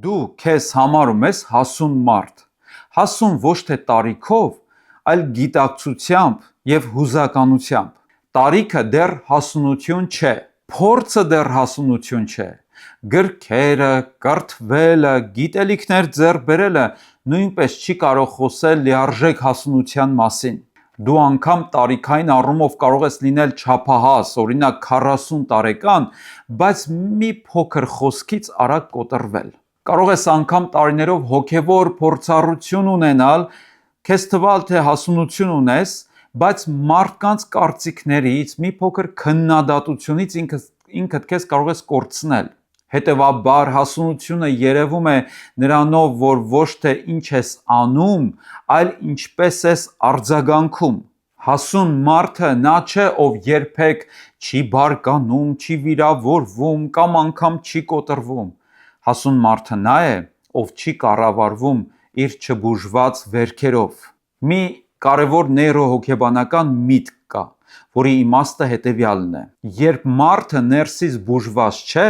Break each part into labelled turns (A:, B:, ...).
A: Դու քեզ համարում ես հասուն մարդ, հասուն ոչ թե տարիքով, այլ գիտակցությամբ և հուզականությամբ։ Տարիքը դեռ հասունություն չէ, փորձը դեռ հասունություն չէ, գրքերը, կրթվելը, գիտելիքներ ձեռք բերելը նույնպես չի կարող խոսել լիարժեք հասունության մասին։ Դու անգամ տարիքային առումով կարող ես լինել չափահաս, օրինակ 40 տարեկան, բայց մի փոքր խոսքից արագ կոտրվել։ Կարող ես անգամ տարիներով հոգևոր փորձառություն ունենալ, քեզ թվալ, թե հասունություն ունես, բայց մարդկանց կարծիքներից, մի փոքր քննադատությունից ինքդ քեզ կարող ես կորցնել։ Հետևաբար հասունությունը երևում է նրանով, որ ոչ թե ինչ ես անում, այլ ինչպես ես արձագանքում։ Հասուն մարդը նա չէ, ով երբեք չի բարկանում, չի վիրավորվում կամ անգամ չի կոտրվում։ Հասուն մարդը նա է, ով չի կառավարվում իր չբուժված վերքերով։ Մի կարևոր նեյրոհոգեբանական միտք կա, որի իմաստը հետևյալն է. երբ մարդը ներսից բուժված չէ,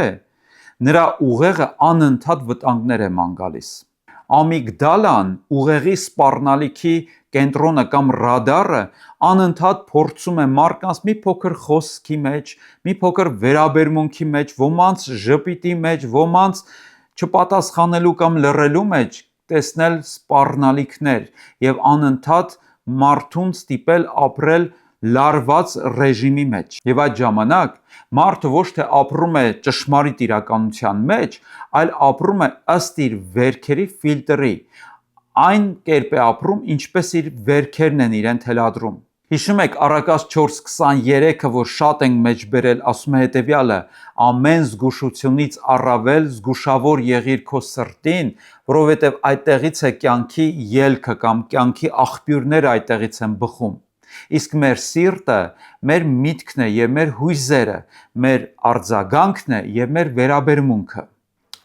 A: նրա ուղեղը անընդհատ վտանգներ է ման գալիս։ Ամիգդալան, ուղեղի սպառնալիքի կենտրոնը կամ ռադարը, անընդհատ փորձում է մարդկանց մի փոքր խոսքի մեջ, մի փոքր վերաբերմունքի մեջ, ոմանց ժպիտի մեջ, ոմանց չպատասխանելու կամ լռելու մեջ տեսնել սպառնալիքներ և անընդհատ մարդուն ստիպել ապրել լարված ռեժիմի մեջ։ Եվ այդ ժամանակ մարդը ոչ թե ապրում է ճշմարիտ իրականության մեջ, այլ ապրում է ըստ իր վերքերի ֆիլտրի, այն կերպ է ապրում, ինչպես իր վերքերն են իրեն թելադրում։ Հիշում եք Առակաց 4:23-ը, որ շատ ենք մեջբերել, ասում է հետևյալը. ամեն զգուշությունից առավել զգուշավոր եղիր քո սրտին, որովհետև այդտեղից է կյանքի ելքը կամ կյանքի աղբյուրները այդտեղից են բխում։ Իսկ մեր սիրտը մեր միտքն է և մեր հույզերը, մեր արձագանքն է և մեր վերաբերմունքը։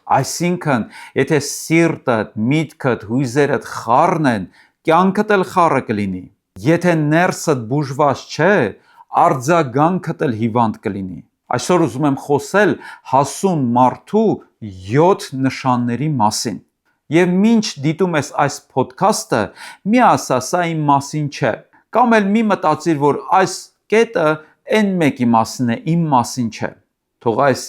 A: Այսինքն, եթե սիրտդ, միտքդ, հույզերդ խառն են, կյանքդ էլ խառը կլինի։ Եթե ներսդ բուժված չէ, արձագանքդ էլ հիվանդ կլինի։ Այսօր ուզում եմ խոսել հասուն մարդու 7 նշանների մասին։ Եվ մինչ դիտում ես այս փոդքասթը, մի ասա սա իմ մասին չէ, կամ էլ մի մտածիր, որ այս կետը այն մեկի մասին է, իմ մասին չէ։ Թող այս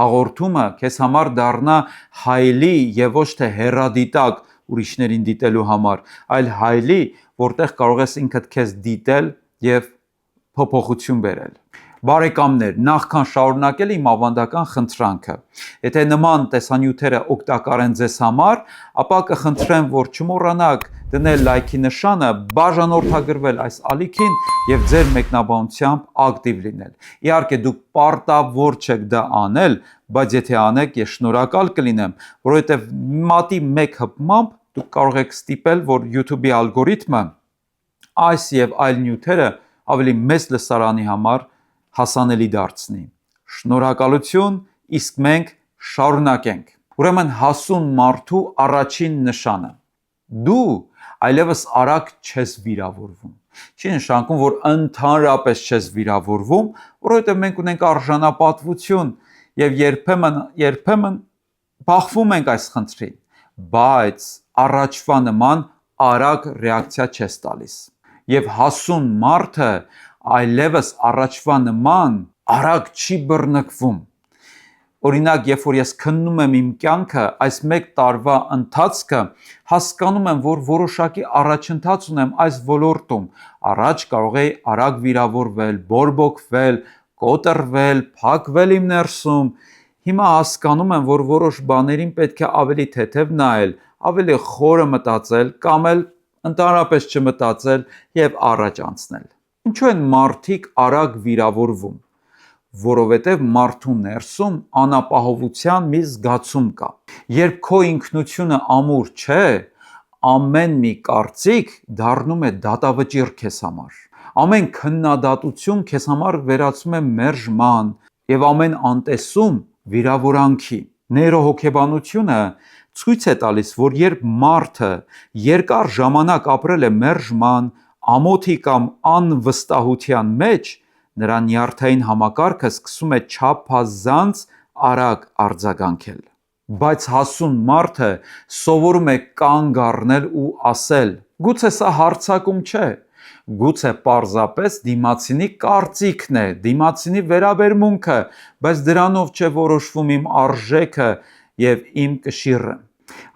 A: հաղորդումը քեզ համար դառնա հայելի և ոչ թե հեռադիտակ ուրիշներին դիտելու համար, այլ հայելի, որտեղ կարող ես ինքդ քեզ դիտել և փոփոխություն բերել։ Բարեկամներ, նախքան շարունակել իմ ավանդական խնդրանքը, եթե նման տեսանյութերը օգտակար են ձեզ համար, ապա կխնդրեմ, որ չմոռանաք դնել լայքի նշանը, բաժանորդագրվել այս ալիքին և ձեր մեկնաբանությամբ ակտիվ լինել։ Իհարկե դուք պարտավոր չեք դա անել, բայց եթե անեք, ես շնորհակալ կլինեմ, որովհետև մատի մեկ հպմամբ դուք կարող եք ստիպել, որ YouTube-ի ալգորիթմը այս և այլ նյութերը ավելի մեծ լսարանի համար հասանելի դարձնի։ Շնորհակալություն, իսկ մենք շարունակենք։ Ուրեմն հասուն մարդու առաջին նշանը. դու այլևս արագ չես վիրավորվում։ Չի նշանակում, որ ընդհանրապես չես վիրավորվում, որովհետև մենք ունենք արժանապատվություն և երբեմն բախվում ենք այս խնդրին, բայց առաջվա նման արագ ռեակցիա չես տալիս։ Եվ հասուն մարդը այլևս առաջվա նման արագ չի բռնկվում։ Օրինակ, երբ որ ես քննում եմ իմ կյանքը, այս մեկ տարվա ընթացքը, հասկանում եմ, որ որոշակի առաջընթաց ունեմ այս ոլորտում։ Առաջ կարող էի արագ վիրավորվել, բորբոքվել, կոտրվել, փակվել իմ ներսում։ Հիմա հասկանում եմ, որ որոշ բաներին պետք է ավելի թեթև նայել, ավելի խորը մտածել կամ էլ ընդհանրապես չմտածել և առաջ անցնել։ Ինչու են մարդիկ արագ վիրավորվում։ Որովհետև մարդու ներսում անապահովության մի զգացում կա։ Երբ քո ինքնությունը ամուր չէ, ամեն մի կարծիք դառնում է դատավճիռ քեզ համար։ Ամեն քննադատություն քեզ համար վերածվում է մերժման և ամեն անտեսում վիրավորանքի։ Նեյրոհոգեբանությունը ցույց է տալիս, որ երբ մարդը երկար ժամանակ ապրել է մերժման, ամոթի կամ անվստահության մեջ, նրա նյարդային համակարգը սկսում է չափազանց արագ արձագանքել։ Բայց հասուն մարդը սովորում է կանգ առնել ու ասել. գուցե սա հարձակում չէ, գուցե պարզապես դիմացինի կարծիքն է, դիմացինի վերաբերմունքը, բայց դրանով չէ որոշվում իմ արժեքը եւ իմ կշիռը։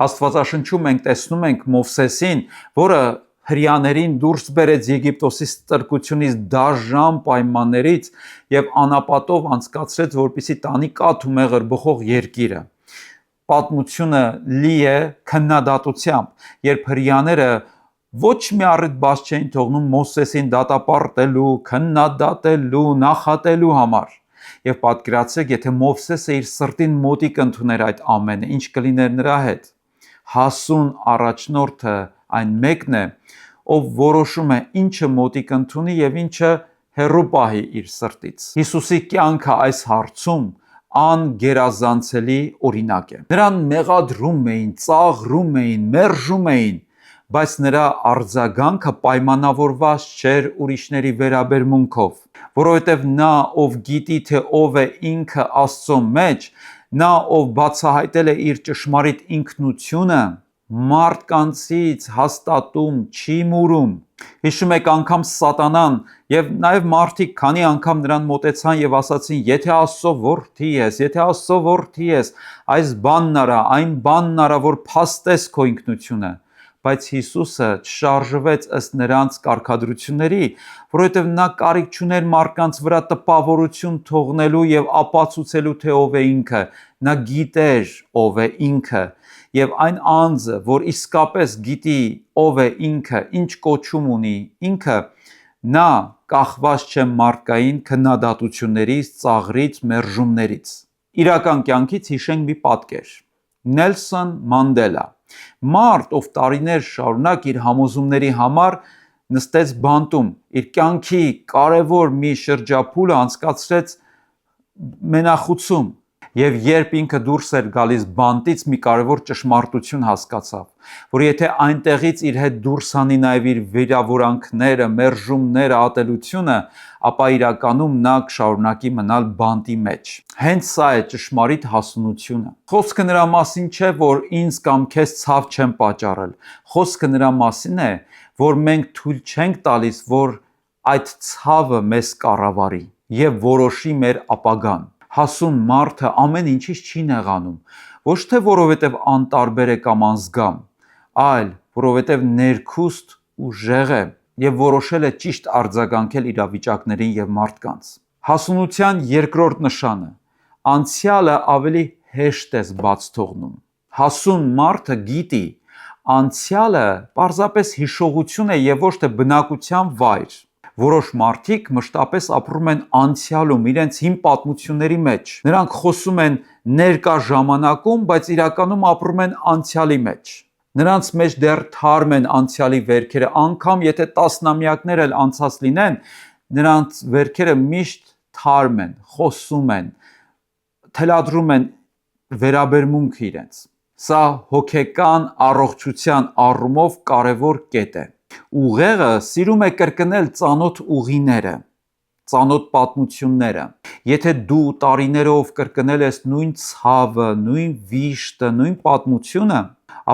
A: Աստվածաշնչում մենք տեսնում ենք Մովսեսին, որը հրեաներին դուրս բերեց Եգիպտոսի ստրկությունից, դաժան պայմաններից եւ անապատով անցկացրեց, որպեսզի տանի կաթ ու մեղր բխող երկիրը։ Պատմությունը լի է քննադատությամբ, երբ հրեաները ոչ մի առիթ բաց չէին թողնում Մովսեսին դատապարտելու, քննադատելու, նախատելու համար։ Եվ պատկերացրեք, եթե Մովսեսը իր սրտին մոտիկ ընդուներ այդ ամենը, ինչ կլիներ նրա հետ։ Հասուն առաջնորդը այն մեկն է, ով որոշում է ինչը մոտիկ ընդունի եւ ինչը հեռու պահի իր սրտից։ Հիսուսի կյանքը այս հարցում անգերազանցելի օրինակ է։ Նրան մեղադրում էին, ծաղրում էին, մերժում էին, բայց նրա արձագանքը պայմանավորված չէր ուրիշների վերաբերմունքով, որովհետև նա, ով գիտի, թե ով է ինքը Աստծո մեջ, նա, ով բացահայտել է իր ճշմարիտ ինքնությունը, մարդկանցից հաստատում չի մուրում։ Հիշում եք անգամ Սատանան եւ նաեւ մարդիկ քանի անգամ նրան մոտեցան եւ ասացին. եթե Աստծո որդի ես, եթե Աստծո որդի ես, այս բանն արա, այն բանն արա, որ փաստես քո ինքնությունը։ Բայց Հիսուսը չշարժվեց ըստ նրանց կարգադրությունների, որովհետև նա կարիք չուներ մարդկանց վրա տպավորություն թողնելու եւ ապացուցելու, թե ով է ինքը։ Նա գիտեր ով է ինքը, եւ այն անձը, որ իսկապես գիտի ով է ինքը, ինչ կոչում ունի ինքը, նա կախված չէ մարդկային քննադատություններից, ծաղրից, մերժումներից։ Իրական կյանքից հիշենք մի պատկեր։ Նելսոն Մանդելա, մարդ, ով տարիներ շարունակ իր համոզումների համար նստեց բանտում, իր կյանքի կարևոր մի շրջափուլը անցկացրեց մենախուցում, եւ երբ ինքը դուրս էր գալիս բանտից, մի կարևոր ճշմարտություն հասկացավ, որ եթե այնտեղից իր հետ դուրս հանի նաեւ իր վիրավորանքները, մերժումները, ատելությունը, ապա իրականում նա կշարունակի մնալ բանտի մեջ։ Հենց սա է ճշմարիտ հասունությունը։ Խոսքը նրա մասին չէ, որ ինձ կամ քեզ ցավ չեմ պատճառել։ Խոսքը նրա մասին է, որ մենք թույլ չենք տալիս, որ այդ ցավը մեզ կառավարի եւ որոշի մեր ապագան։ Հասուն մարդը ամեն ինչից չի նեղանում, ոչ թե որովհետև անտարբեր է կամ անզգամ, այլ որովհետև ներքուստ ուժեղ է եւ որոշել է ճիշտ արձագանքել իրավիճակներին եւ մարդկանց։ Հասունության երկրորդ նշանը՝ անցյալը ավելի հեշտ ես բաց թողնում։ Հասուն մարդը գիտի, անցյալը պարզապես հիշողություն է եւ ոչ թե բնակության վայր։ Որոշ մարդիկ մշտապես ապրում են անցյալում, իրենց հին պատմությունների մեջ։ Նրանք խոսում են ներկա ժամանակում, բայց իրականում ապրում են անցյալի մեջ։ Նրանց մեջ դեռ թարմ են անցյալի վերքերը, անգամ եթե տասնամյակներ էլ անցած լինեն, նրանց վերքերը միշտ թարմ են, խոսում են, թելադրում են վերաբերմունքը իրենց։ Սա հոգեկան առողջության առումով կարևոր կետ է։ Ուղեղը սիրում է կրկնել ծանոթ ուղիները, ծանոթ պատմությունները։ Եթե դու տարիներով կրկնել ես նույն ցավը, նույն վիշտը, նույն պատմությունը,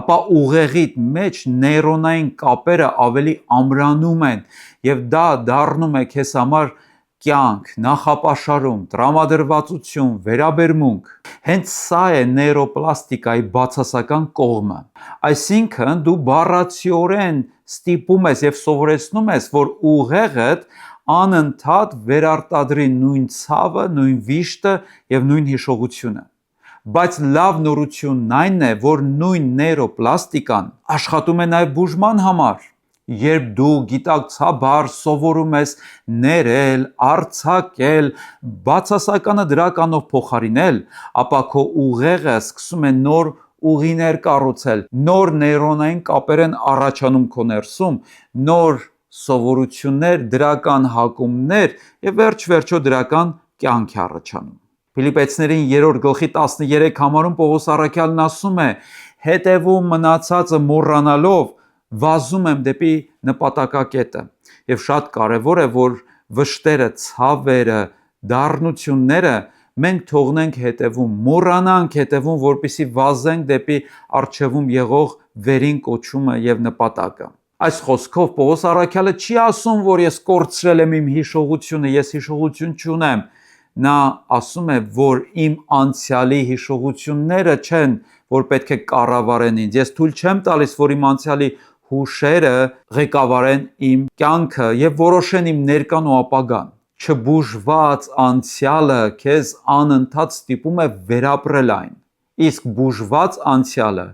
A: ապա ուղեղիդ մեջ նեյրոնային կապերը ավելի ամրանում են եւ դա դառնում է քեզ համար կյանք, նախապաշարում, տրամադրվածություն, վերաբերմունք։ Հենց սա է նեյրոպլաստիկայի բացասական կողմը։ Այսինքն դու բառացիորեն ստիպում ես եւ սովորեցնում ես, որ ուղեղդ անընդհատ վերարտադրի նույն ցավը, նույն վիշտը եւ նույն հիշողությունը։ Բայց լավ նորությունն այն է, որ նույն նեյրոպլաստիկան աշխատում է նաեւ բուժման համար։ Երբ դու գիտակցաբար սովորում ես ներել, արձակել, բացասականը դրականով փոխարինել, ապա քո ուղեղը սկսում է նոր ուղիներ կառուցել, նոր նեյրոնային կապեր են առաջանում քո ներսում, նոր սովորություններ, դրական հակումներ եւ վերջ-վերջո դրական կյանք է առաջանում։ Ֆիլիպեցիներին 3:13 համարում Պողոս առաքյալն ասում է. հետևում մնացածը մոռանալով վազում եմ դեպի նպատակակետը։ Եվ շատ կարևոր է, որ վշտերը, ցավերը, դառնությունները մենք թողնենք հետևում, մոռանանք հետևում, որպեսզի վազենք դեպի առջևում եղող վերին կոչումը եւ նպատակը։ Այս խոսքով Պողոս առաքյալը չի ասում, որ ես կորցրել եմ իմ հիշողությունը, ես հիշողություն չունեմ։ Նա ասում է, որ իմ անցյալի հիշողությունները չեն, որ պետք է կառավարեն ինձ։ Ես թույլ չեմ տալիս, որ իմ անցյալի հուշերը ղեկավարեն իմ կյանքը եւ որոշեն իմ ներկան ու ապագան։ Չբուժված անցյալը քեզ անընդհատ ստիպում է վերապրել այն։ Իսկ բուժված անցյալը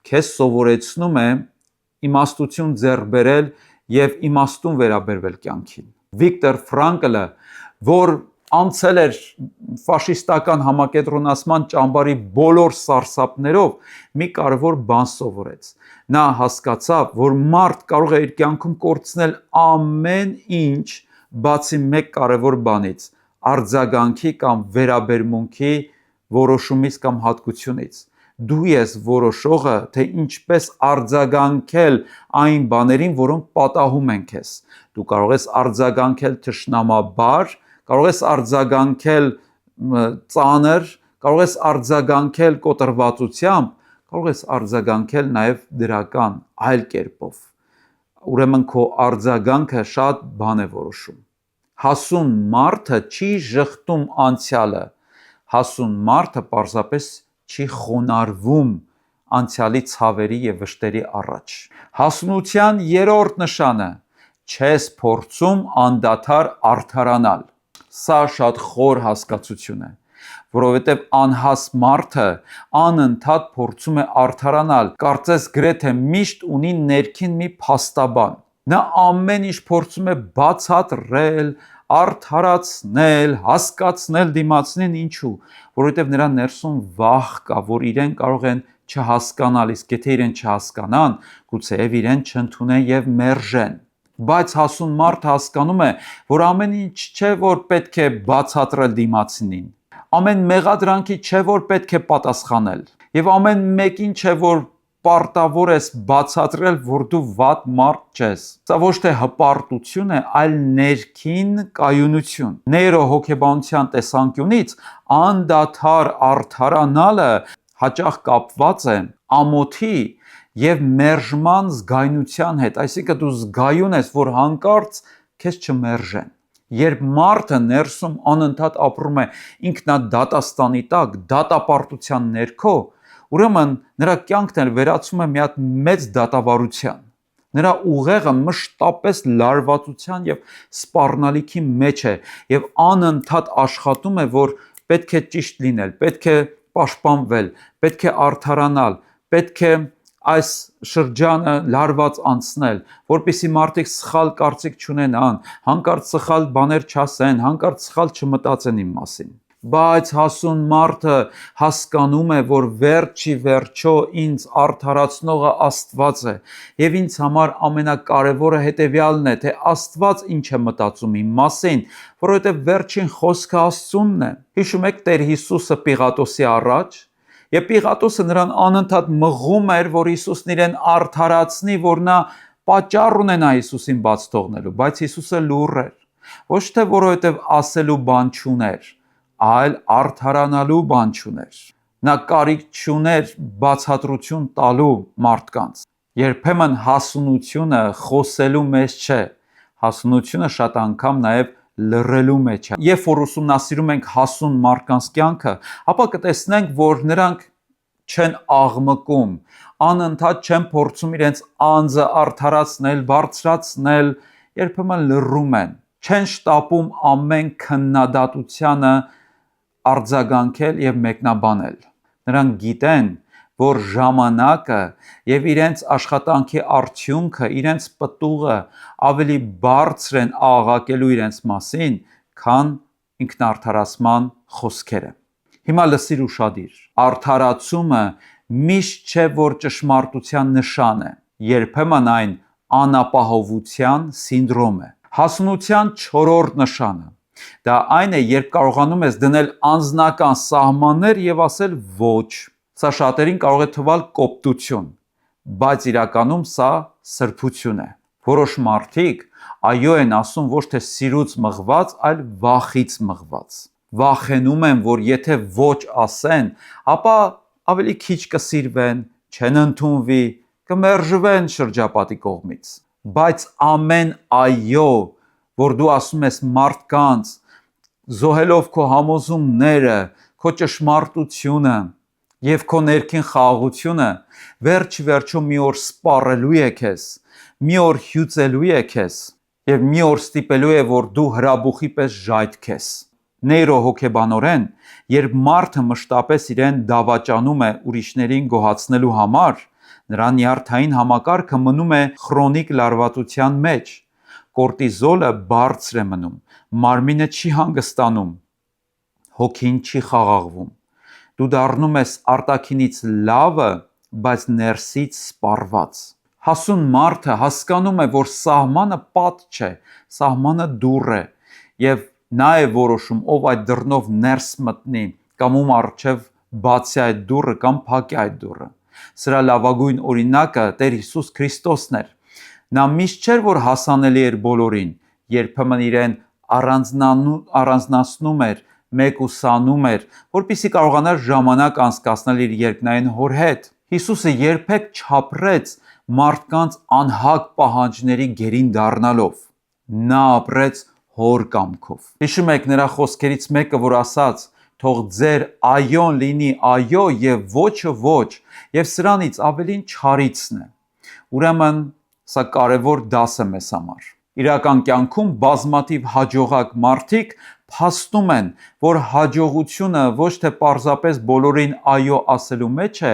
A: քեզ սովորեցնում է իմաստություն ձեռք բերել եւ իմաստուն վերաբերվել կյանքին։ Վիկտոր Ֆրանկլը, որ անցել էր ֆաշիստական համակենտրոնացման ճամբարի բոլոր սարսափներով, մի կարևոր բան սովորեց։ Նա հասկացավ, որ մարդ կարող է իր կյանքում կորցնել ամեն ինչ, բացի մեկ կարևոր բանից՝ արձագանքի կամ վերաբերմունքի որոշումից կամ հատկությունից։ Դու ես որոշողը, թե ինչպես արձագանքել այն բաներին, որոնք պատահում են քեզ։ Դու կարող ես արձագանքել թշնամաբար, կարող ես արձագանքել ծանր, կարող ես արձագանքել կոտրվածությամբ, կարող ես արձագանքել նաև դրական այլ կերպով։ Ուրեմն քո արձագանքը շատ բան է որոշում։ Հասուն մարդը չի ժխտում անցյալը, հասուն մարդը պարզապես չի խոնարհվում անցյալի ցավերի եւ վշտերի առաջ։ Հասունության երրորդ նշանը՝ չես փորձում անդադար արդարանալ։ Սա շատ խոր հասկացություն է, որովհետև անհաս մարդը անընդհատ փորձում է արդարանալ, կարծես գրեթե միշտ ունի ներքին մի փաստաբան։ Նա ամեն ինչ փորձում է բացատրել, արդարացնել, հասկացնել դիմացին, ինչու, որովհետև նրա ներսում վախ կա, որ իրեն կարող են չհասկանալ, իսկ եթե իրեն չհասկանան, գուցեև իրեն չընդունեն եւ մերժեն։ Բայց հասուն մարդը հասկանում է, որ ամեն ինչ չէ, որ պետք է բացատրել դիմացինին։ Ամեն մեղադրանքի չէ, որ պետք է պատասխանել։ Եվ ամեն մեկին չէ, որ պարտավոր ես բացատրել, որ դու վատ մարդ չես։ Սա ոչ թե հպարտություն է, այլ ներքին կայունություն։ Նեյրոհոգեբանության տեսանկյունից անդադար արդարանալը հաճախ կապված է ամոթի եւ մերժման զգայունության հետ, այսինքն դու զգայուն ես, որ հանկարծ քեզ չմերժեն։ Երբ մարդը ներսում անընդհատ ապրում է ինքնադատաստանի տակ, դատապարտության ներքո, ուրեմն նրա կյանքն էլ վերածվում է մի հատ մեծ դատավարության։ Նրա ուղեղը մշտապես լարվածության եւ սպառնալիքի մեջ է եւ անընդհատ աշխատում է, որ պետք է ճիշտ լինել, պետք է պաշտպանվել, պետք է արդարանալ, պետք է այս շրջանը լարված անցնել, որպեսզի մարդիկ սխալ կարծիք չունենան, հանկարծ սխալ բաներ չասեն, հանկարծ սխալ չմտածեն իմ մասին։ Բայց հասուն մարդը հասկանում է, որ վերջի վերջո ինձ արդարացնողը Աստված է, եւ ինձ համար ամենակարևորը հետեւյալն է, թե Աստված ինչ է մտածում իմ մասին, որովհետեւ վերջին խոսքը Աստծունն է։ Հիշում եք Տեր Հիսուսը Պիղատոսի առաջ, եւ Պիղատոսը նրան անընդհատ մղում էր, որ Հիսուսն իրեն արդարացնի, որ նա պատճառ ունենա Հիսուսին բաց թողնելու, բայց Հիսուսը լուռ էր։ Ոչ թե որովհետեւ ասելու բան չուներ, այլ արդարանալու բան չուներ։ Նա կարիք չուներ բացատրություն տալու մարդկանց։ Երբեմն հասունությունը խոսելու մեջ չէ, հասունությունը շատ անգամ նաև լռելու մեջ է։ Երբ որ ուսումնասիրում ենք հասուն մարդկանց կյանքը, ապա կտեսնենք, որ նրանք չեն աղմկում, անընդհատ չեն փորձում իրենց անձը արդարացնել, բարձրացնել, երբեմն լռում են, չեն շտապում ամեն քննադատությանը արձագանքել եւ մեկնաբանել։ Նրանք գիտեն, որ ժամանակը եւ իրենց աշխատանքի արդյունքը, իրենց պտուղը ավելի բարձր են աղաղակելու իրենց մասին, քան ինքնարդարացման խոսքերը։ Հիմա լսիր ուշադիր։ Արդարացումը միշտ չէ, որ ճշմարտության նշան է, երբեմն այն անապահովության սինդրոմ է։ Հասունության չորրորդ նշանը դա այն է, երբ կարողանում ես դնել անձնական սահմաններ եւ ասել ոչ։ Սա շատերին կարող է թվալ կոպտություն, բայց իրականում սա սրբություն է։ Որոշ մարդիկ այո են ասում ոչ թե սիրուց մղված, այլ վախից մղված։ վախենում են, որ եթե ոչ ասեն, ապա ավելի քիչ կսիրվեն, չեն ընդունվի, կմերժվեն շրջապատի կողմից։ Բայց ամեն այո, որ դու ասում ես մարդկանց, զոհելով քո համոզումները, քո ճշմարտությունը եւ քո ներքին խաղաղությունը, վերջ-վերջում մի օր սպառելու է քեզ, մի օր հյուծելու է քեզ եւ մի օր ստիպելու է, որ դու հրաբուխի պես ժայթքես։ Նեյրոհոգեբանորեն, երբ մարդը մշտապես իրեն դավաճանում է ուրիշներին գոհացնելու համար, նրա նյարդային համակարգը մնում է քրոնիկ լարվածության մեջ, կորտիզոլը բարձր է մնում, մարմինը չի հանգստանում, հոգին չի խաղաղվում, դու դառնում ես արտաքինից լավը, բայց ներսից սպառված։ Հասուն մարդը հասկանում է, որ սահմանը պատ չէ, սահմանը դուռ է, եւ նա է որոշում, ով այդ դռնով ներս մտնի, կամ ում առջև բացի այդ դուռը կամ փակի այդ դուռը։ Սրա լավագույն օրինակը Տեր Հիսուս Քրիստոսն էր։ Նա միշտ չէր, որ հասանելի էր բոլորին, երբեմն իրեն առանձնացնում էր, մեկուսանում էր, որպեսզի կարողանար ժամանակ անցկасնել իր երկնային հոր հետ։ Հիսուսը երբեք չապրեց մարդկանց անհակ պահանջների գերին դառնալով։ Նա ապրեց հոր կամքով։ Հիշում եք նրա խոսքերից մեկը, որ ասաց. թող ձեր այոն լինի այո եւ ոչը ոչ, եւ սրանից ավելին չարիցն է։ Ուրեմն սա կարևոր դաս է մեզ համար։ Իրական կյանքում բազմաթիվ հաջողակ մարդիկ փաստում են, որ հաջողությունը ոչ թե պարզապես բոլորին այո ասելու մեջ է,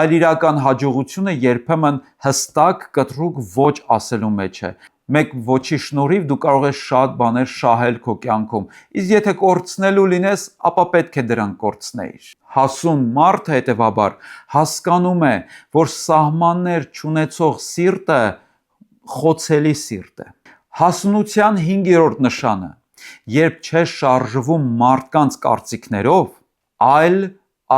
A: այլ իրական հաջողությունը երբեմն հստակ կտրուկ ոչ ասելու մեջ է։ Մեկ ոչի շնորհիվ դու կարող ես շատ բաներ շահել քո կյանքում, իսկ եթե կորցնելու լինես, ապա պետք է դրանք կորցնեիր։ Հասուն մարդը, հետևաբար, հասկանում է, որ սահմաններ չունեցող սիրտը խոցելի սիրտ է։ Հասունության 5-րդ նշանը, երբ չես շարժվում մարդկանց կարծիքներով, այլ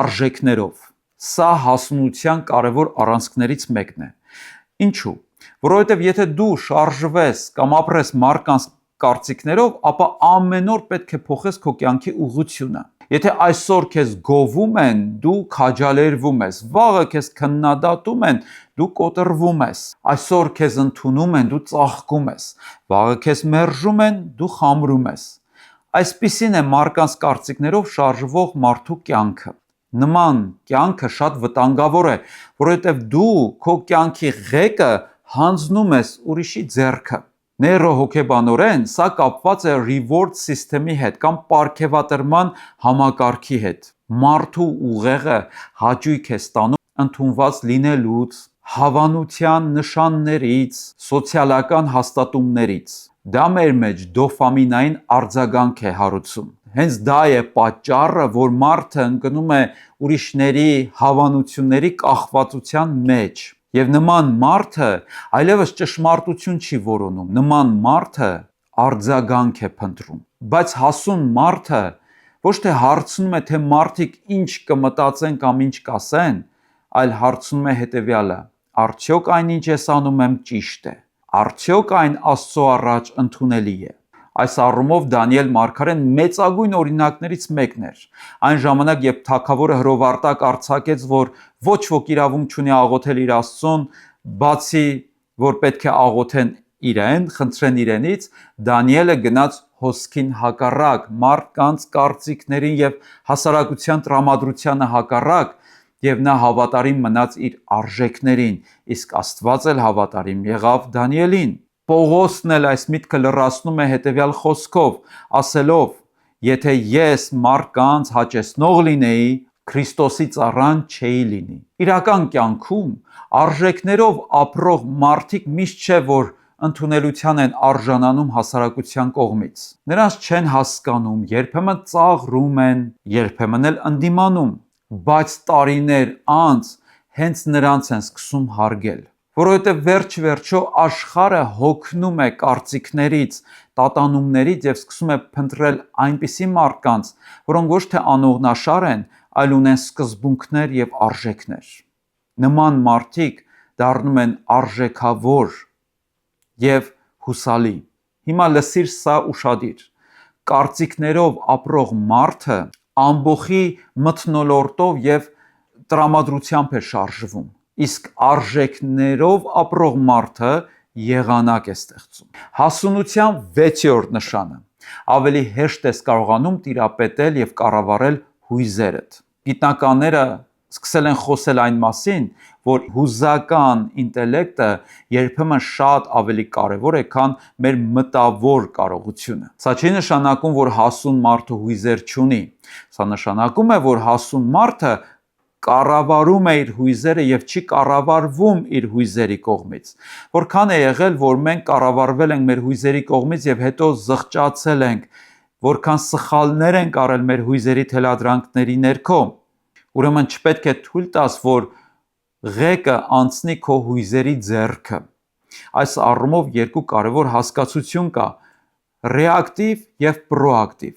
A: արժեքներով։ Սա հասունության կարևոր առանցքներից մեկն է։ Ինչու՞։ Որովհետև եթե դու շարժվես կամ ապրես մարդկանց կարծիքներով, ապա ամեն օր պետք է փոխես քո կյանքի ուղղությունը։ Եթե այսօր քեզ գովում են, դու քաջալերվում ես, վաղը քեզ քննադատում են, դու կոտրվում ես, այսօր քեզ ընդունում են, դու ծաղկում ես, վաղը քեզ մերժում են, դու խամրում ես։ Այսպիսին է մարդկանց կարծիքներով շարժվող մարդու կյանքը։ Նման կյանքը շատ վտանգավոր է, որովհետև դու քո կյանքի ղեկը հանձնում ես ուրիշի ձեռքը։ Նեյրոհոգեբանորեն սա կապված է reward system-ի հետ կամ պարգևատրման համակարգի հետ։ Մարդու ուղեղը հաճույք է ստանում ընդունված լինելուց, հավանության նշաններից, սոցիալական հաստատումներից։ Դա մեր մեջ դոֆամինային արձագանք է հարուցում։ Հենց դա է պատճառը, որ մարդը ընկնում է ուրիշների հավանությունների կախվածության մեջ։ Եվ նման մարդը այլևս ճշմարտություն չի որոնում, նման մարդը արձագանք է փնտրում։ Բայց հասուն մարդը ոչ թե հարցնում է, թե մարդիկ ինչ կմտածեն կամ ինչ կասեն, այլ հարցնում է հետևյալը. արդյոք այն ինչ ես անում եմ ճիշտ է, արդյոք այն Աստծո առաջ ընդունելի է։ Այս առումով Դանիել մարգարեն մեծագույն օրինակներից մեկն էր։ Այն ժամանակ, երբ թագավորը հրովարտակ արձակեց, որ ոչ ոք իրավունք չունի աղոթել իր Աստծուն, բացի որ պետք է աղոթեն իրեն, խնդրեն իրենից, Դանիելը գնաց հոսքին հակառակ, մարդկանց կարծիքներին եւ հասարակության տրամադրությանը հակառակ, եւ նա հավատարիմ մնաց իր արժեքներին, իսկ Աստված էլ հավատարիմ եղավ Դանիելին։ Պողոսն էլ այս միտքը լրացնում է հետևյալ խոսքով, ասելով. եթե ես մարդկանց հաճեսնող լինեի, Քրիստոսի ծառան չէի լինի։ Իրական կյանքում արժեքներով ապրող մարդիկ միշտ չէ, որ ընդունելության են արժանանում հասարակության կողմից։ Նրանց չեն հասկանում, երբեմն ծաղրում են, երբեմն էլ ընդդիմանում, բայց տարիներ անց հենց նրանց են սկսում հարգել։ Որովհետև վերջ-վերջո աշխարհը հոգնում է կարծիքներից, տատանումներից եւ սկսում է փնտրել այնպիսի մարդկանց, որոնք ոչ թե անողնաշար են, այլ ունեն սկզբունքներ եւ արժեքներ։ Նման մարդիկ դառնում են արժեքավոր եւ հուսալի։ Հիմա լսիր սա ուշադիր։ կարծիքներով ապրող մարդը ամբողի մթնոլորտով եւ տրամադրությամբ է շարժվում, իսկ արժեքներով ապրող մարդը եղանակ է ստեղծում։ Հասունության 6-րդ նշանը. ավելի հեշտ ես կարողանում տիրապետել եւ կառավարել հույզերդ։ Գիտնականները սկսել են խոսել այն մասին, որ հուզական ինտելեկտը երբեմն շատ ավելի կարևոր է, քան մեր մտավոր կարողությունը։ Սա չի նշանակում, որ հասուն մարդը հույզեր չունի։ Սա նշանակում է, որ հասուն մարդը կառավարում է իր հույզերը եւ չի կառավարվում իր հույզերի կողմից։ Որքան է եղել, որ մենք կառավարվել ենք մեր հույզերի կողմից եւ հետո զղջացել ենք, որքան սխալներ ենք արել մեր հույզերի թելադրանքների ներքո։ Ուրեմն չպետք է թույլ տաս, որ ղեկը անցնի քո հույզերի ձեռքը։ Այս առումով երկու կարևոր հասկացություն կա՝ ռեակտիվ եւ պրոակտիվ։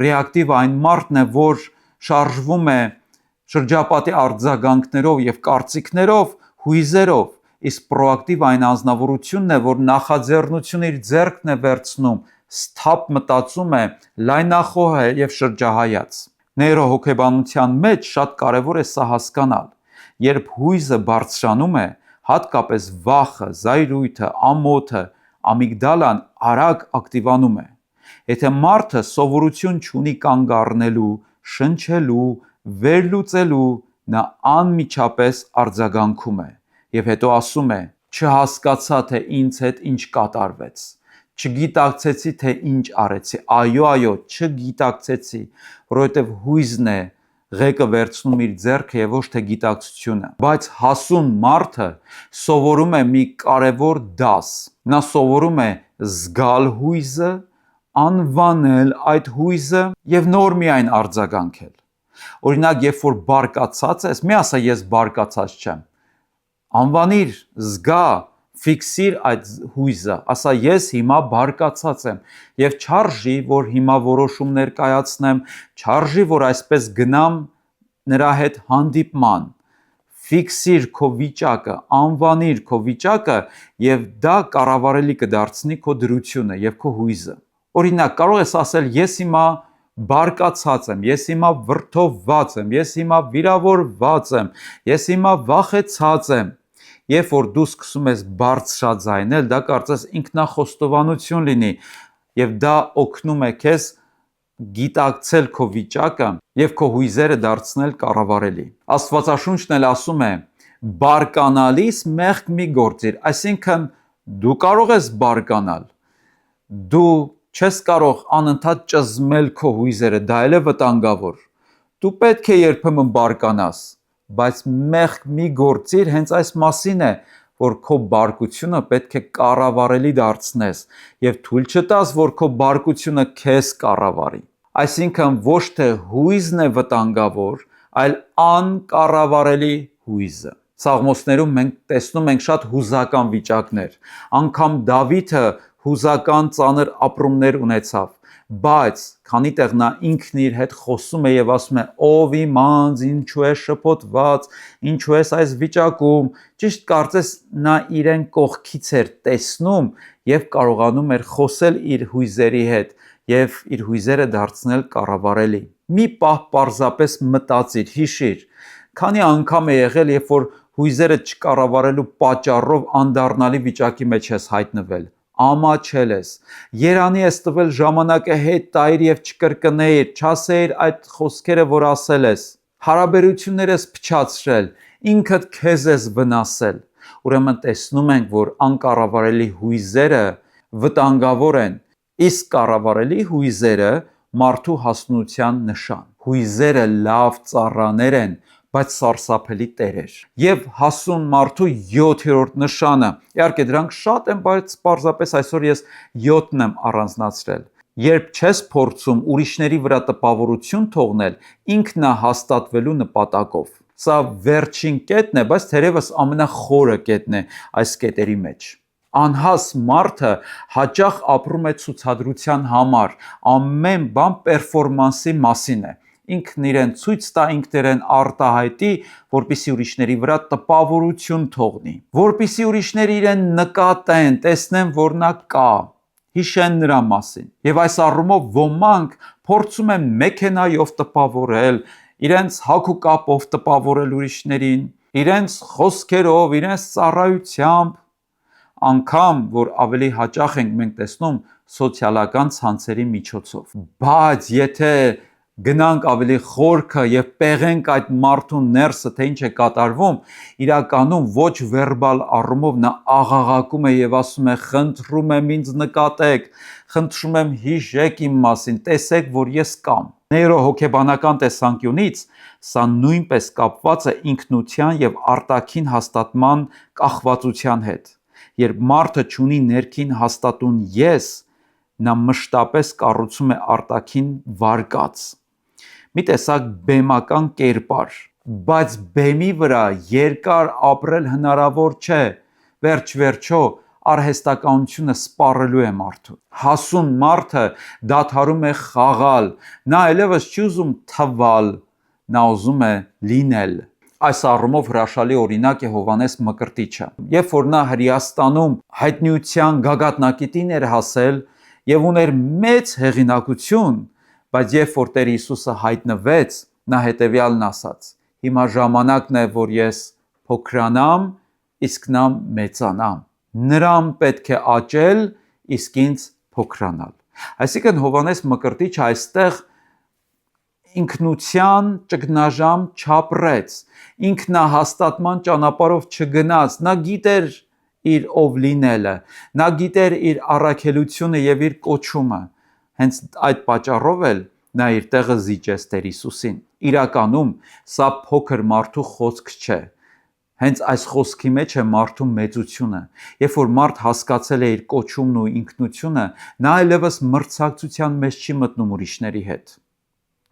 A: Ռեակտիվ այն մարդն է, որ շարժվում է շրջապատի արձագանքներով եւ կարծիքներով, հույզերով, իսկ պրոակտիվ այն անձնավորությունն է, որ նախաձեռնությունը իր ձեռքն է վերցնում, սթափ մտածում է, լայնախոհ է եւ շրջահայաց։ Նեյրոհոգեբանության մեջ շատ կարևոր է սա հասկանալ։ Երբ հույզը բարձրանում է, հատկապես վախը, զայրույթը, ամոթը, ամիգդալան արագ ակտիվանում է։ Եթե մարդը սովորություն չունի կանգ առնելու, շնչելու, վերլուծելու, նա անմիջապես արձագանքում է եւ հետո ասում է. չհասկացա, թե ինձ հետ ինչ կատարվեց, չգիտակցեցի, թե ինչ արեցի, այո, չգիտակցեցի, որովհետեւ հույզն է ղեկը վերցնում իր ձեռքը եւ ոչ թե գիտակցությունը։ Բայց հասուն մարդը սովորում է մի կարևոր դաս։ Նա սովորում է զգալ հույզը, անվանել այդ հույզը եւ նոր միայն արձագանքել։ Օրինակ, երբ որ բարկացած ես, մի ասա ես բարկացած չեմ։ Անվանիր, զգա, ֆիքսիր այդ հույզը, ասա ես հիմա բարկացած եմ եւ չարժի, որ հիմա որոշումներ կայացնեմ, չարժի, որ այսպես գնամ նրա հետ հանդիպման։ Ֆիքսիր քո վիճակը, անվանիր քո վիճակը եւ դա կառավարելի կդարձնի քո դրությունը եւ քո հույզը։ Օրինակ, կարող ես ասել ես հիմա բարկացած եմ, ես հիմա վրդովված եմ, ես հիմա վիրավորված եմ, ես հիմա վախեցած եմ։ Երբ որ դու սկսում ես բարձրաձայնել, դա կարծես ինքնախոստովանություն լինի եւ դա օգնում է քեզ գիտակցել քո վիճակը եւ քո հույզերը դարձնել կառավարելի։ Աստվածաշունչն էլ ասում է. բարկանալիս մեղք մի գործիր, այսինքն դու կարող ես բարկանալ, դու չես կարող անընդհատ ճզմել քո հույզերը, դա էլ է վտանգավոր։ Դու պետք է երբեմն բարկանաս, բայց մեղք մի գործիր հենց այս մասին է, որ քո բարկությունը պետք է կառավարելի դարձնես եւ թույլ չտաս, որ քո բարկությունը քեզ կառավարի։ Այսինքն ոչ թե հույզն է վտանգավոր, այլ անկառավարելի հույզը։ Սաղմոսներում մենք տեսնում ենք շատ հուզական վիճակներ։ Անգամ Դավիթը հուզական ծանր ապրումներ ունեցավ, բայց քանի տեղ նա ինքն իր հետ խոսում է եւ ասում է. ով իմանց, ինչու է շփոթված, ինչու է այս վիճակում, ճիշտ կարծես նա իրեն կողքից էր տեսնում եւ կարողանում էր խոսել իր հույզերի հետ եւ իր հույզերը դարձնել կառավարելի։ Մի պահ պարզապես մտածիր, հիշիր, քանի անգամ է եղել, երբ որ հույզերը չկառավարելու պատճառով անդառնալի վիճակի մեջ ես հայտնվել, ամաչել ես, երանի ես տվել ժամանակը հետ տայիր եւ չկրկնեիր, չասեիր այդ խոսքերը, որ ասել ես, հարաբերություններ ես փչացրել, ինքդ քեզ ես վնասել։ Ուրեմն տեսնում ենք, որ անկառավարելի հույզերը վտանգավոր են, իսկ կառավարելի հույզերը մարդու հասունության նշան։ Հույզերը լավ ծառաներ են, բայց սարսափելի տերեր։ Եվ հասուն մարդու 7-րդ նշանը, իհարկե դրանք շատ են, բայց պարզապես այսօր ես 7-ն եմ առանձնացրել։ Երբ չես փորձում ուրիշների վրա տպավորություն թողնել, ինքնահաստատվելու նպատակով։ Սա վերջին կետն է, բայց թերևս ամենախորը կետն է այս կետերի մեջ։ Անհաս մարդը հաճախ ապրում է ցուցադրության համար, ամեն բան պերֆորմանսի մասին է։ Ինքն իրեն ցույց տա, ինքն իրեն արտահայտի, որպեսզի ուրիշների վրա տպավորություն թողնի, որպեսզի ուրիշները իրեն նկատեն, տեսնեն, որ նա կա։ հիշեն նրա մասին։ Եվ այս առումով ոմանք փորձում են մեքենայով տպավորել, իրենց հագու կապով տպավորել ուրիշներին, իրենց խոսքերով, իրենց ծառայությամբ, անգամ որ ավելի հաճախ ենք մենք տեսնում սոցիալական ցանցերի միջոցով։ Բայց եթե գնանք ավելի խորքը եւ պեղենք այդ մարդու ներսը, թե ինչ է կատարվում, իրականում ոչ վերբալ առումով նա աղաղակում է եւ ասում է. խնդրում եմ ինձ նկատեք, խնդրում եմ հիշեք իմ մասին, տեսեք, որ ես կամ։ Նեյրոհոգեբանական տեսանկյունից սա նույնպես կապված է ինքնության եւ արտաքին հաստատման կախվածության հետ։ Երբ մարդը ունի ներքին հաստատուն ես, նա մշտապես կառուցում է արտաքին վարկած, մի տեսակ բեմական կերպար, բայց բեմի վրա երկար ապրել հնարավոր չէ, վերջ-վերջո արհեստականությունը սպառելու է մարդուն։ Հասուն մարդը դադարում է խաղալ, նա այլևս չի ուզում թվալ, նա ուզում է լինել։ Այս առումով հրաշալի օրինակ է Հովհաննես Մկրտիչը։ Երբ որ նա Հրեաստանում հայտնիության գագաթնակետին էր հասել եւ ուներ մեծ հեղինակություն, բայց երբ որ Տեր Հիսուսը հայտնվեց, նա հետևյալն ասաց. հիմա ժամանակն է, որ ես փոքրանամ, իսկ նա մեծանամ։ Նրան պետք է աճել, իսկ ինձ փոքրանալ։ Այսինքն Հովհաննես Մկրտիչը այստեղ ինքնության ճգնաժամ չապրեց, ինքնահաստատման ճանապարհով չգնաց, նա գիտեր իր ով լինելը, նա գիտեր իր առաքելությունը եւ իր կոչումը։ Հենց այդ պատճառով էլ նա իր տեղը զիջեց Տեր Հիսուսին։ Իրականում սա փոքր մարդու խոսք չէ։ Հենց այս խոսքի մեջ է մարդու մեծությունը։ Երբ որ մարդ հասկացել է իր կոչումն ու ինքնությունը, նա այլևս մրցակցության մեջ չի մտնում ուրիշների հետ։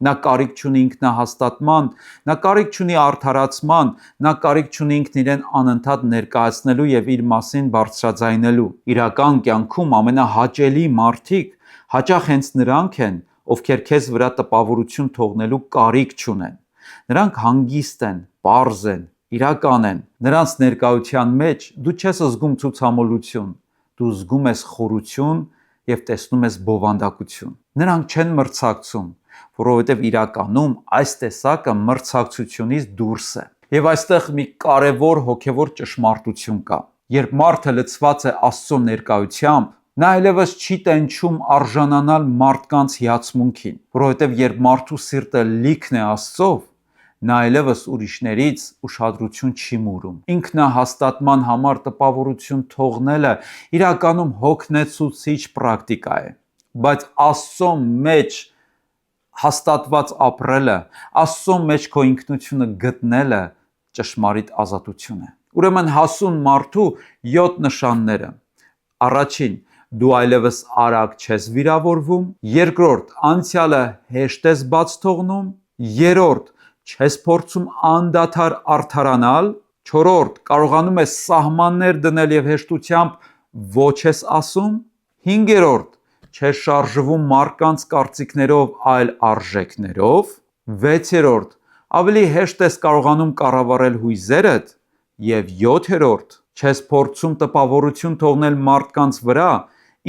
A: Նա կարիք չունի ինքնահաստատման, նա կարիք չունի արդարացման, նա կարիք չունի ինքն իրեն անընդհատ ներկայացնելու եւ իր մասին բարձրաձայնելու։ Իրական կյանքում ամենահաճելի մարդիկ հաճախ հենց նրանք են, ովքեր քեզ վրա տպավորություն թողնելու կարիք չունեն։ Նրանք հանգիստ են, պարզ են, իրական են։ Նրանց ներկայության մեջ դու չես զգում ցուցամոլություն, դու զգում ես խորություն եւ տեսնում ես բովանդակություն։ Նրանք չեն մրցակցում, որովհետև իրականում այս տեսակը մրցակցությունից դուրս է։ Եվ այստեղ մի կարևոր հոգևոր ճշմարտություն կա։ Երբ մարդը լցված է Աստծո ներկայությամբ, նա այլևս չի տենչում արժանանալ մարդկանց հիացմունքին, որովհետև երբ մարդու սիրտը լիքն է Աստծով, նա այլևս ուրիշներից ուշադրություն չի մուրում։ Ինքնահաստատման համար տպավորություն թողնելը իրականում հոգնեցուցիչ պրակտիկա է, բայց Աստծո մեջ հաստատված ապրելը, Աստծո մեջ քո ինքնությունը գտնելը ճշմարիտ ազատություն է։ Ուրեմն հասուն մարդու 7 նշանները։ Առաջին, դու այլևս արագ չես վիրավորվում։ Երկրորդ, անցյալը հեշտ ես բաց թողնում։ Երրորդ, չես փորձում անդադար արդարանալ։ Չորրորդ, կարողանում ես սահմաններ դնել եւ հեշտությամբ ոչ ես ասում։ Հինգերորդ, չես շարժվում մարդկանց կարծիքներով, այլ արժեքներով։ Վեցերորդ, ավելի հեշտ ես կարողանում կառավարել հույզերդ։ Եվ յոթերորդ, չես փորձում տպավորություն թողնել մարդկանց վրա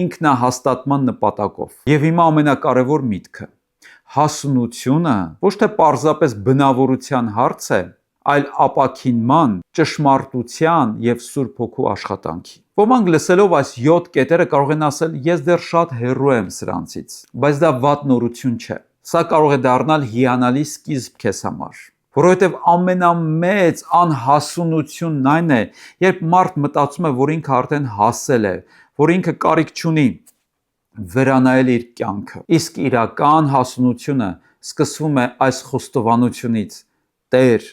A: ինքնահաստատման նպատակով։ Եվ հիմա ամենակարևոր միտքը։ Հասունությունը ոչ թե պարզապես բնավորության հարց է, այլ ապաքինման, ճշմարտության եւ Սուրբ Հոգու աշխատանքի։ Ոմանք լսելով այս 7 կետերը կարող են ասել. ես դեռ շատ հեռու եմ սրանցից, բայց դա վատ նորություն չէ։ Սա կարող է դառնալ հիանալի սկիզբ քեզ համար, որովհետև ամենամեծ անհասունությունն այն է, երբ մարդ մտածում է, որ ինքը արդեն հասել է, որ ինքը կարիք չունի վերանայել իր կյանքը։ Իսկ իրական հասունությունը սկսվում է այս խոստովանությունից. Տեր,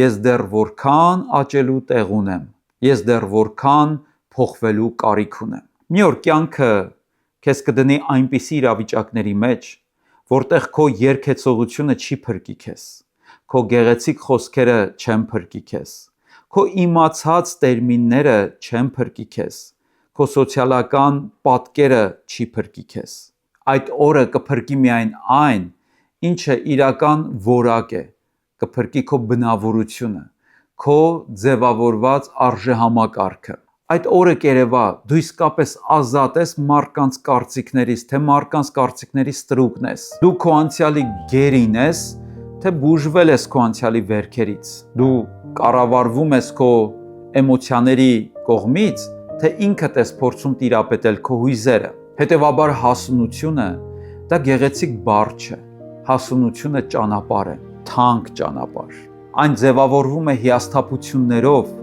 A: ես դեռ որքան աճելու տեղ ունեմ, ես դեռ որքան փոխվելու կարիք ունեմ։ Մի օր կյանքը քեզ կդնի այնպիսի իրավիճակների մեջ, որտեղ քո երգեցողությունը չի փրկի քեզ, քո գեղեցիկ խոսքերը չեն փրկի քեզ, քո իմացած տերմինները չեն փրկի քեզ, քո սոցիալական պատկերը չի փրկի քեզ։ Այդ օրը կփրկի միայն այն, ինչը իրական որակ է, կփրկի քո բնավորությունը, քո ձևավորված արժեհամակարգը։ այդ օրը կերևա դու իսկապես ազատ ես մարդկանց կարծիքներից, թե մարդկանց կարծիքների ստրուկն ես։ Դու քո անցյալի գերին ես, թե բուժվել ես քո անցյալի վերքերից։ Դու կառավարվում ես քո էմոցիաների կողմից, թե ինքդ ես փորձում տիրապետել քո հույզերը։ Հետևաբար հասունությունը դա գեղեցիկ բառ չէ։ Հասունությունը ճանապարհ է, թանկ ճանապարհ։ Այն ձևավորվում է հիասթափություններով,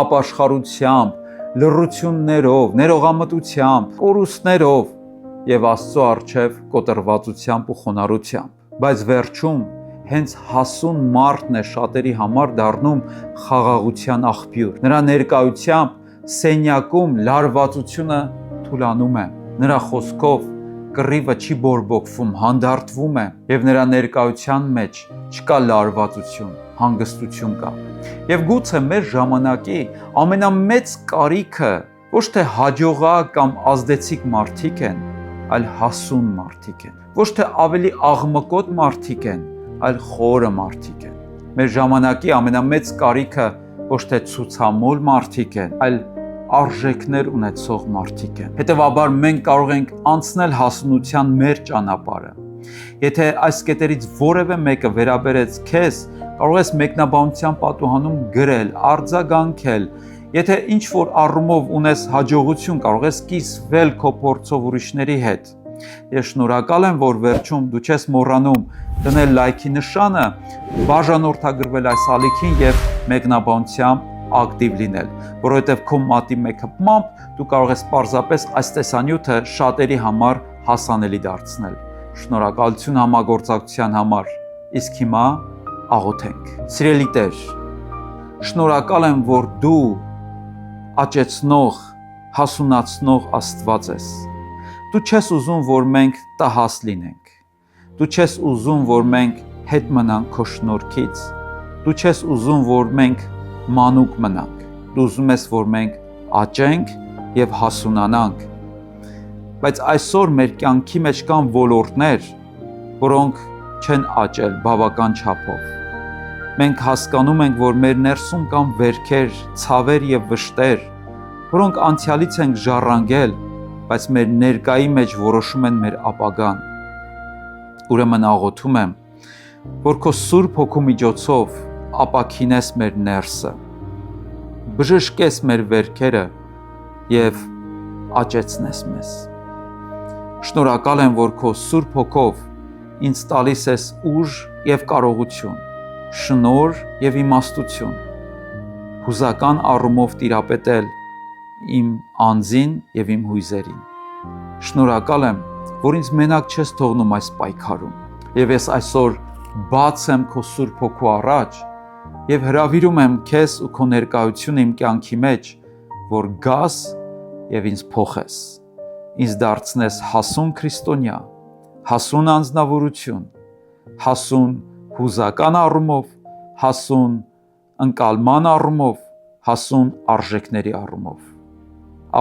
A: ապաշխարությամբ, լռություններով, ներողամտությամբ, կորուստներով եւ Աստծո առջև կոտրվածությամբ ու խոնարհությամբ։ Բայց վերջում հենց հասուն մարդն է շատերի համար դառնում խաղաղության աղբյուր։ Նրա ներկայությամբ սենյակում լարվածությունը թուլանում է։ Նրա խոսքով կռիվը չի բորբոքվում, հանդարտվում է եւ նրա ներկայության մեջ չկա լարվածություն, հանգստություն կա։ Եվ գուցե մեր ժամանակի ամենամեծ կարիքը ոչ թե հաջողակ կամ ազդեցիկ մարդիկ են, այլ հասուն մարդիկ են։ Ոչ թե ավելի աղմկոտ մարդիկ են, այլ խորը մարդիկ են։ Մեր ժամանակի ամենամեծ կարիքը ոչ թե ցուցամոլ մարդիկ են, այլ արժեքներ ունեցող մարդիկ են։ Հետևաբար մենք կարող ենք անցնել հասունության մեր ճանապարհը։ Եթե այս կետերից որևէ մեկը վերաբերեց քեզ, կարող ես մեկնաբանության պատուհանում գրել, արձագանքել։ Եթե ինչ-որ առումով ունես հաջողություն, կարող ես կիսվել քո փորձով ուրիշների հետ։ Ես շնորհակալ եմ, որ վերջում դու չես մոռանում դնել լայքի նշանը, բաժանորդագրվել այս ալիքին եւ մեկնաբանությամբ ակտիվ լինել, որովհետև քո մատի մեկ հպմամբ դու կարող ես պարզապես այս տեսանյութը շատերի համար հասանելի դարձնել։ Շնորհակալություն համագործակցության համար։ Իսկ հիմա աղոթենք։ Սիրելի Տեր, շնորհակալ եմ, որ դու աճեցնող, հասունացնող Աստված ես։ Դու չես ուզում, որ մենք տհաս լինենք։ Դու չես ուզում, որ մենք հետ մնանք քո շնորհքից։ Դու չես ուզում, որ մենք մանուկ մնանք։ Դու ուզում ես, որ մենք աճենք եւ հասունանանք։ Բայց այսօր մեր կյանքի մեջ կան ոլորտներ, որոնք չեն աճել բավական չափով։ Մենք հասկանում ենք, որ մեր ներսում կան վերքեր, ցավեր եւ վշտեր, որոնք անցյալից ենք ժառանգել, բայց մեր ներկայի մեջ որոշում են մեր ապագան։ Ուրեմն աղոթում եմ, որ քո Սուրբ Հոգու միջոցով ապաքինես մեր ներսը, բժշկես մեր վերքերը եւ աճեցնես մեզ։ Շնորհակալ եմ, որ քո Սուրբ Հոգով ինձ տալիս ես ուժ եւ կարողություն, շնորհ եւ իմաստություն, հուզական առումով տիրապետել իմ անձին եւ իմ հույզերին։ Շնորհակալ եմ, որ ինձ մենակ չես թողնում այս պայքարում, եւ ես այսօր բաց եմ քո Սուրբ Հոգու առաջ եւ հրավիրում եմ քեզ ու քո ներկայությունը իմ կյանքի մեջ, որ գաս եւ ինձ փոխես, ինձ դարձնես հասուն քրիստոնյա, հասուն անձնավորություն, հասուն հուզական առումով, հասուն ընկալման առումով, հասուն արժեքների առումով։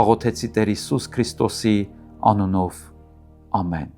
A: Աղոթեցի Տեր Հիսուս Քրիստոսի անունով, ամեն։